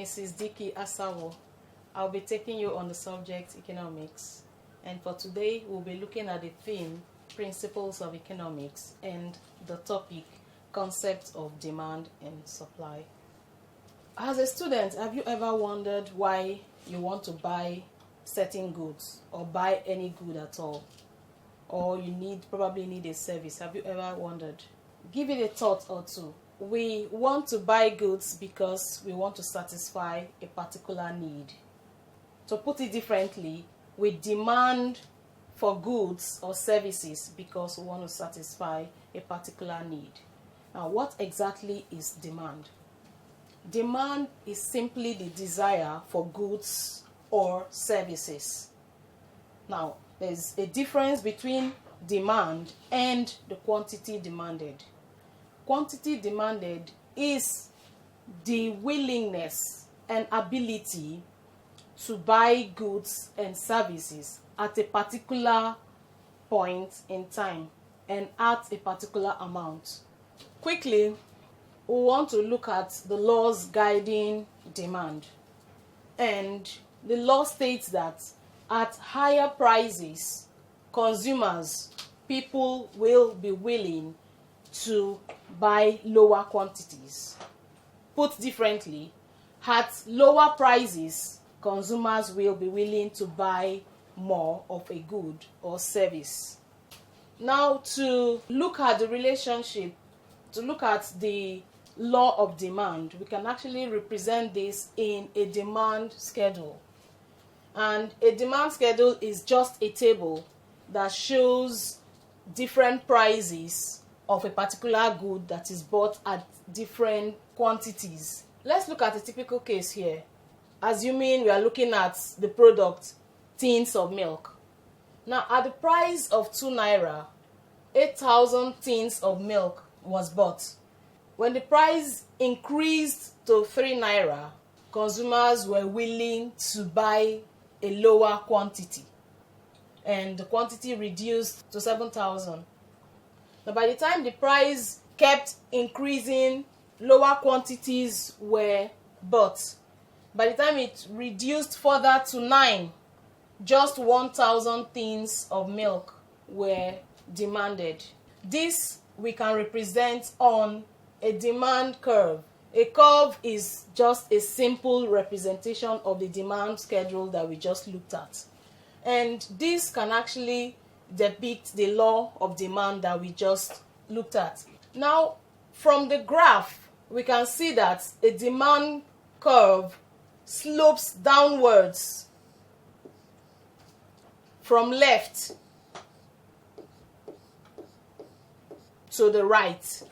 Mrs. Dicky Asawo. I'll be taking you on the subject economics. And for today, we'll be looking at the theme, principles of economics, and the topic, concept of demand and supply. As a student, have you ever wondered why you want to buy certain goods or buy any good at all? Or you probably need a service. Have you ever wondered? Give it a thought or two. We want to buy goods because we want to satisfy a particular need. To put it differently, we demand for goods or services because we want to satisfy a particular need. Now, what exactly is demand? Demand is simply the desire for goods or services. Now, there's a difference between demand and the quantity demanded. Quantity demanded is the willingness and ability to buy goods and services at a particular point in time and at a particular amount. Quickly, we want to look at the laws guiding demand. And the law states that at higher prices, consumers, people will be willing to buy lower quantities. Put differently, at lower prices, consumers will be willing to buy more of a good or service. Now, to look at the relationship, to look at the law of demand, we can actually represent this in a demand schedule. And a demand schedule is just a table that shows different prices of a particular good that is bought at different quantities. Let's look at a typical case here. Assuming we are looking at the product, tins of milk. Now, at the price of 2 naira, 8,000 tins of milk was bought. When the price increased to 3 naira, consumers were willing to buy a lower quantity, and the quantity reduced to 7,000. Now, by the time the price kept increasing, lower quantities were bought. By the time it reduced further to 9, just 1,000 tins of milk were demanded. This we can represent on a demand curve. A curve is just a simple representation of the demand schedule that we just looked at. And this can actually depict the law of demand that we just looked at. Now, from the graph, we can see that a demand curve slopes downwards from left to the right.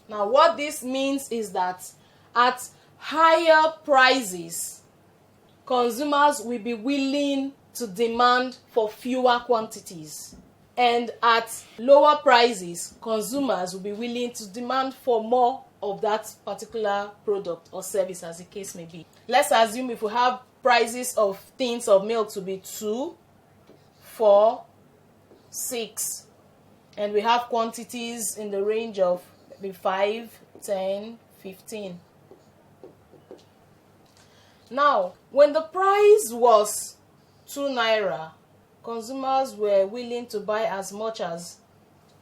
Now, what this means is that at higher prices, consumers will be willing to demand for fewer quantities. And at lower prices, consumers will be willing to demand for more of that particular product or service, as the case may be. Let's assume if we have prices of tins of milk to be 2, 4, 6, and we have quantities in the range of maybe 5, 10, 15. Now, when the price was 2 naira, consumers were willing to buy as much as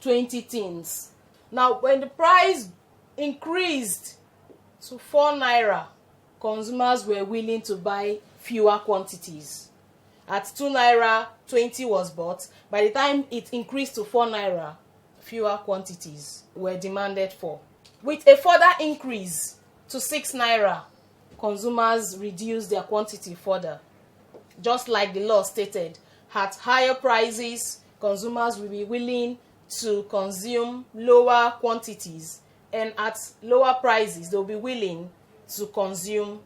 20 tins. Now, when the price increased to 4 naira, consumers were willing to buy fewer quantities. At 2 naira, 20 was bought. By the time it increased to 4 naira, fewer quantities were demanded for. With a further increase to 6 naira, consumers reduced their quantity further. Just like the law stated, at higher prices, consumers will be willing to consume lower quantities, and at lower prices, they'll be willing to consume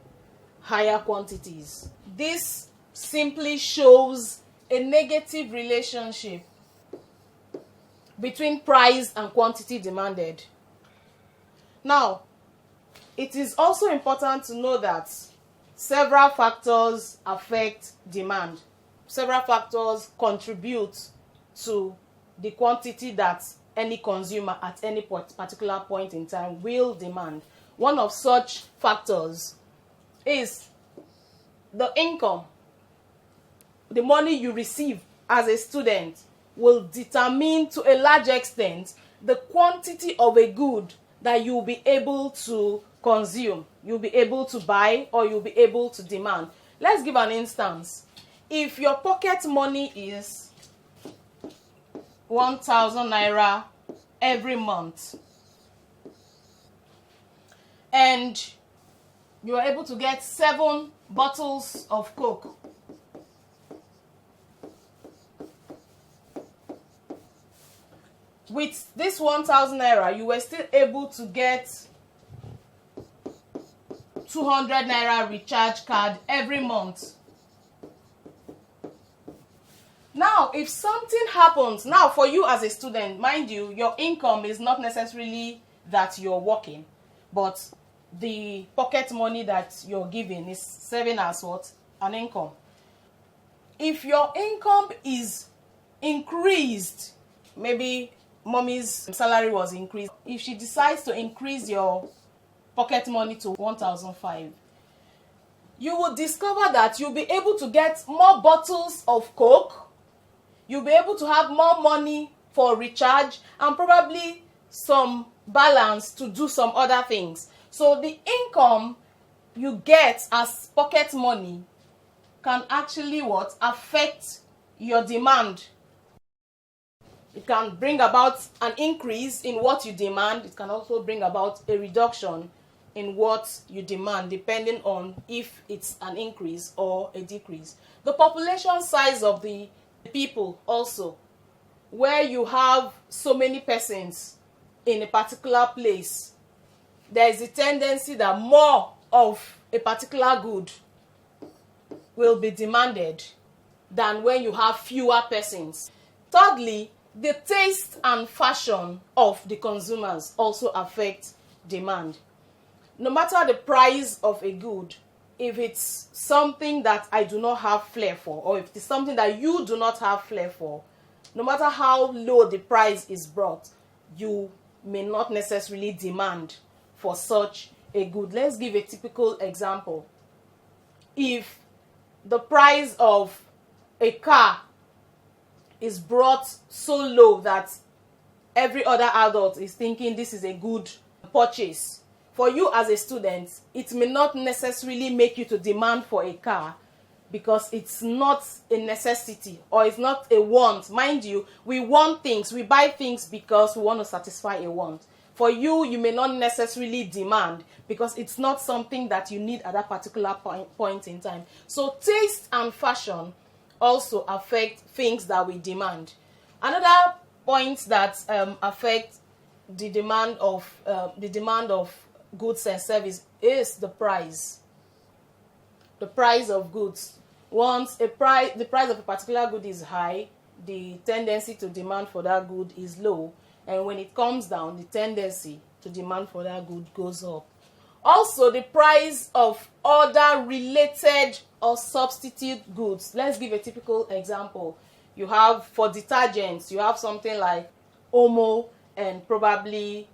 higher quantities. This simply shows a negative relationship between price and quantity demanded. Now, it is also important to know that several factors affect demand. Several factors contribute to the quantity that any consumer at any particular point in time will demand. one of such factors is the income. The money you receive as a student will determine to a large extent the quantity of a good that you'll be able to consume, you'll be able to buy, or you'll be able to demand. Let's give an instance. If your pocket money is 1,000 naira every month and you are able to get 7 bottles of Coke, with this 1,000 naira, you were still able to get 200 naira recharge card every month. Now, if something happens, now for you as a student, mind you, your income is not necessarily that you're working, but the pocket money that you're giving is serving as what? An income. If your income is increased, maybe mommy's salary was increased. If she decides to increase your pocket money to 1,500, you will discover that you'll be able to get more bottles of Coke, you'll be able to have more money for recharge, and probably some balance to do some other things. So the income you get as pocket money can actually what? Affect your demand. It can bring about an increase in what you demand. It can also bring about a reduction in what you demand, depending on if it's an increase or a decrease. The population size of the people also, where you have so many persons in a particular place, there is a tendency that more of a particular good will be demanded than when you have fewer persons. Thirdly, the taste and fashion of the consumers also affect demand. No matter the price of a good, if it's something that I do not have flair for, or if it's something that you do not have flair for, no matter how low the price is brought, you may not necessarily demand for such a good. Let's give a typical example. If the price of a car is brought so low that every other adult is thinking this is a good purchase, for you as a student, it may not necessarily make you to demand for a car because it's not a necessity or it's not a want. Mind you, we want things, we buy things because we want to satisfy a want. For you, you may not necessarily demand because it's not something that you need at that particular point in time. So taste and fashion also affect things that we demand. Another point that affect the demand of goods and service is the price. The price of goods. Once the price of a particular good is high, the tendency to demand for that good is low, and when it comes down, the tendency to demand for that good goes up. Also, the price of other related or substitute goods. Let's give a typical example. You have, for detergents, you have something like Omo and probably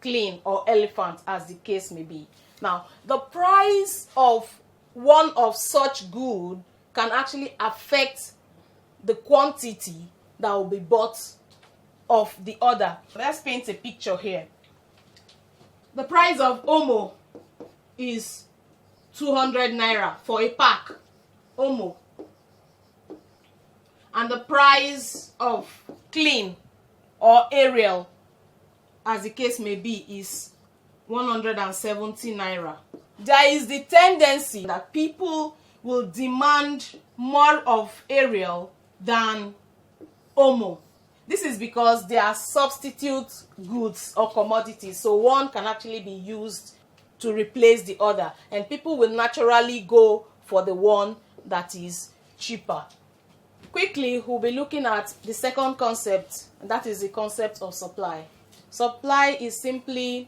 Clean or Elephant, as the case may be. Now, the price of one of such good can actually affect the quantity that will be bought of the other. Let's paint a picture here. The price of Omo is 200 naira for a pack, Omo. And the price of Clean or Ariel, as the case may be, is 170 naira. There is the tendency that people will demand more of Ariel than Omo. This is because they are substitute goods or commodities, so one can actually be used to replace the other, and people will naturally go for the one that is cheaper. Quickly, we'll be looking at the second concept, and that is the concept of supply. Supply is simply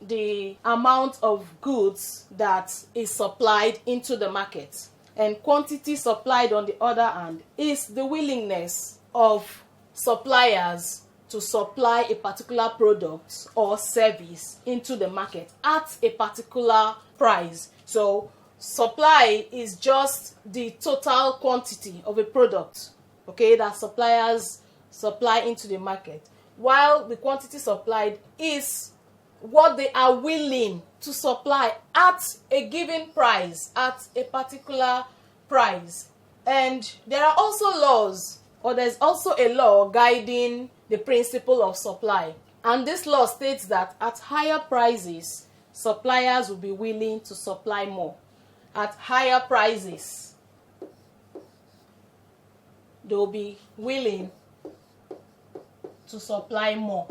the amount of goods that is supplied into the market, and quantity supplied, on the other hand, is the willingness of suppliers to supply a particular product or service into the market at a particular price. So supply is just the total quantity of a product, okay, that suppliers supply into the market, while the quantity supplied is what they are willing to supply at a given price, at a particular price. And there are also laws, or there's also a law guiding the principle of supply. And this law states that at higher prices, suppliers will be willing to supply more. At higher prices, they will be willing to supply more.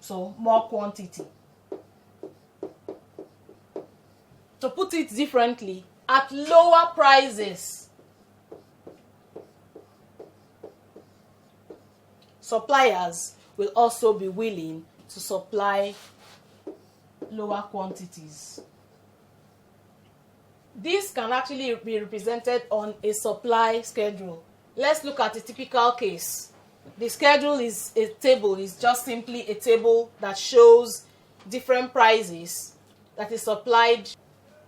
So, more quantity. To put it differently, at lower prices, suppliers will also be willing to supply lower quantities. This can actually be represented on a supply schedule. Let's look at a typical case. The schedule is a table, it's just simply a table that shows different prices that is supplied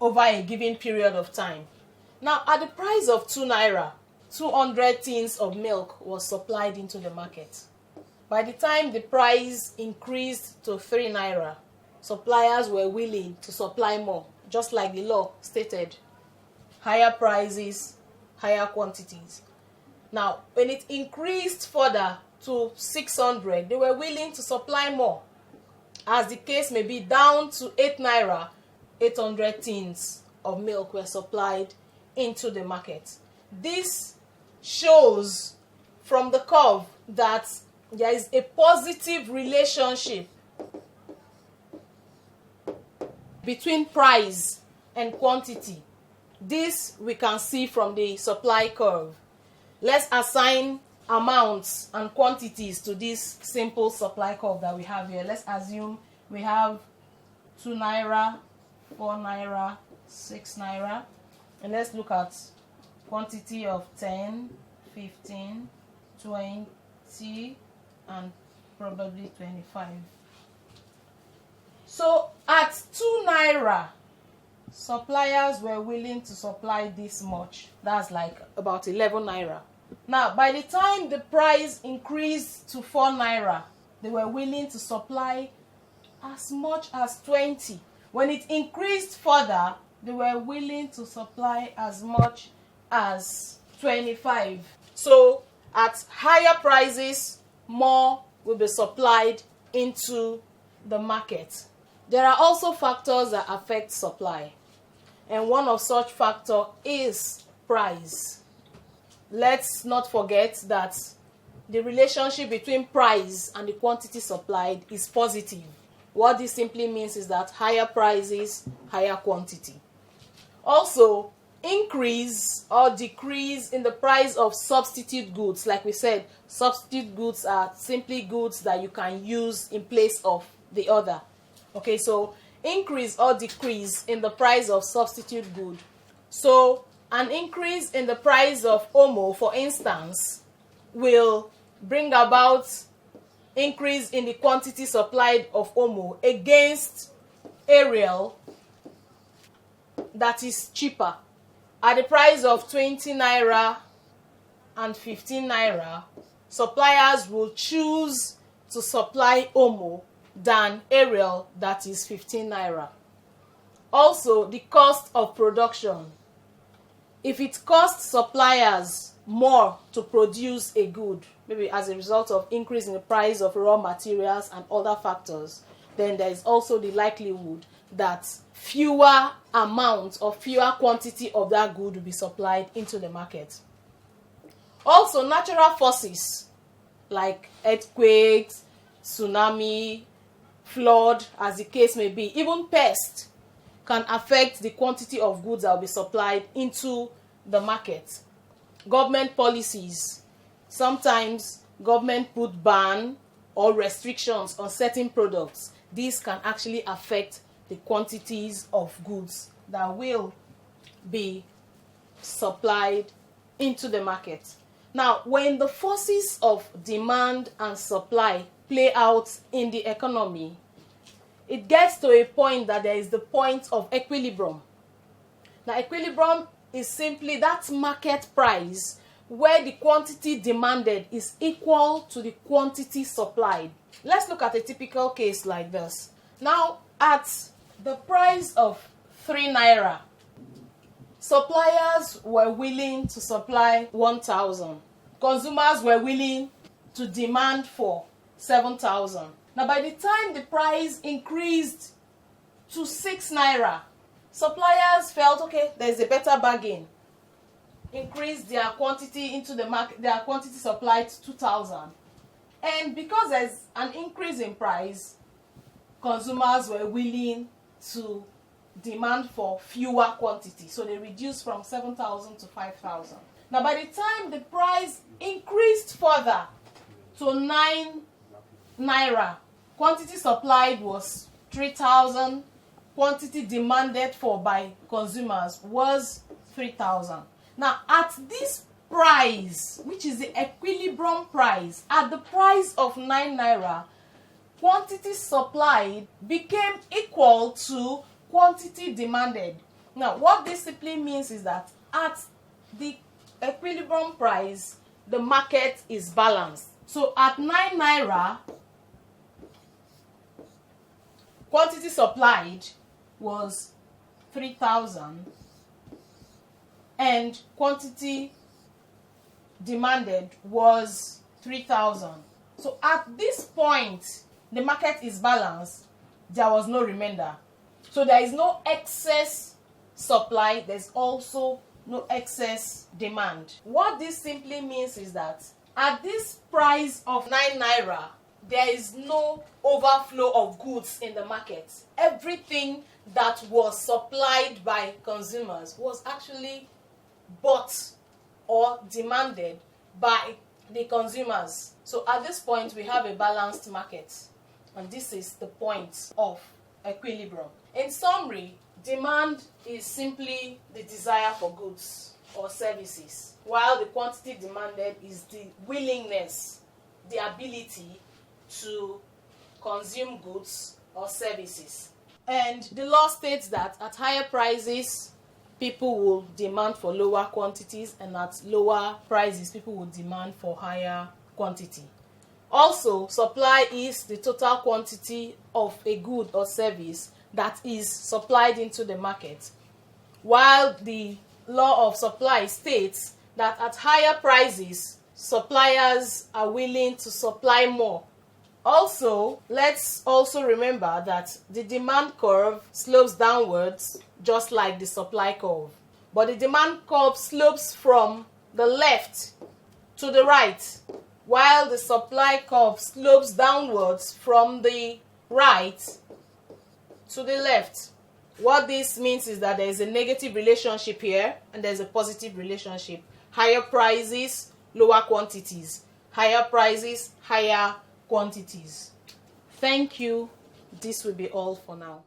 over a given period of time. Now, at the price of 2 naira, 200 tins of milk was supplied into the market. By the time the price increased to 3 naira, suppliers were willing to supply more, just like the law stated. Higher prices, higher quantities. Now, when it increased further to 600, they were willing to supply more. As the case may be, down to 8 naira, 800 tins of milk were supplied into the market. This shows from the curve that there is a positive relationship between price and quantity. This we can see from the supply curve. Let's assign amounts and quantities to this simple supply curve that we have here. Let's assume we have 2 naira, 4 naira, 6 naira. And let's look at quantity of 10, 15, 20, and probably 25. So at 2 naira, suppliers were willing to supply this much. That's like about 11 naira. Now, by the time the price increased to 4 naira, they were willing to supply as much as 20. When it increased further, they were willing to supply as much as 25. So, at higher prices, more will be supplied into the market. There are also factors that affect supply, and one of such factors is price. Let's not forget that the relationship between price and the quantity supplied is positive. What this simply means is that higher prices, higher quantity. Also, increase or decrease in the price of substitute goods. Like we said, substitute goods are simply goods that you can use in place of the other. Okay, so increase or decrease in the price of substitute good. So an increase in the price of Omo, for instance, will bring about increase in the quantity supplied of Omo against Ariel that is cheaper. At the price of 20 naira and 15 naira, suppliers will choose to supply Omo than Ariel that is 15 naira. Also, the cost of production. If it costs suppliers more to produce a good, maybe as a result of increase in the price of raw materials and other factors, then there is also the likelihood that fewer amounts or fewer quantity of that good will be supplied into the market. Also, natural forces like earthquakes, tsunami, flood, as the case may be, even pest, can affect the quantity of goods that will be supplied into the market. Government policies. Sometimes government put ban or restrictions on certain products. This can actually affect the quantities of goods that will be supplied into the market. Now, when the forces of demand and supply play out in the economy, it gets to a point that there is the point of equilibrium. Now, equilibrium is simply that market price where the quantity demanded is equal to the quantity supplied. Let's look at a typical case like this. Now, at the price of 3 naira, suppliers were willing to supply 1,000. Consumers were willing to demand for 7,000. Now, by the time the price increased to 6 naira, suppliers felt, okay, there's a better bargain. Increased their quantity into the market, their quantity supplied to 2,000. And because there's an increase in price, consumers were willing to demand for fewer quantity. So they reduced from 7,000 to 5,000. Now, by the time the price increased further to 9 naira, quantity supplied was 3,000. Quantity demanded for by consumers was 3,000. Now, at this price, which is the equilibrium price, at the price of 9 naira, quantity supplied became equal to quantity demanded. Now, what this simply means is that at the equilibrium price, the market is balanced. So, at 9 naira, quantity supplied was 3,000 and quantity demanded was 3,000. So at this point, the market is balanced. There was no remainder. So there is no excess supply. There's also no excess demand. What this simply means is that at this price of 9 naira, there is no overflow of goods in the market. Everything that was supplied by consumers was actually bought or demanded by the consumers. So at this point, we have a balanced market, and this is the point of equilibrium. In summary, demand is simply the desire for goods or services, while the quantity demanded is the willingness, the ability to consume goods or services. And the law states that at higher prices, people will demand for lower quantities, and at lower prices, people will demand for higher quantity. Also, supply is the total quantity of a good or service that is supplied into the market, while the law of supply states that at higher prices, suppliers are willing to supply more. Also, let's also remember that the demand curve slopes downwards just like the supply curve. But the demand curve slopes from the left to the right, while the supply curve slopes downwards from the right to the left. What this means is that there is a negative relationship here and there is a positive relationship. Higher prices, lower quantities. Higher prices, higher quantities. Thank you. This will be all for now.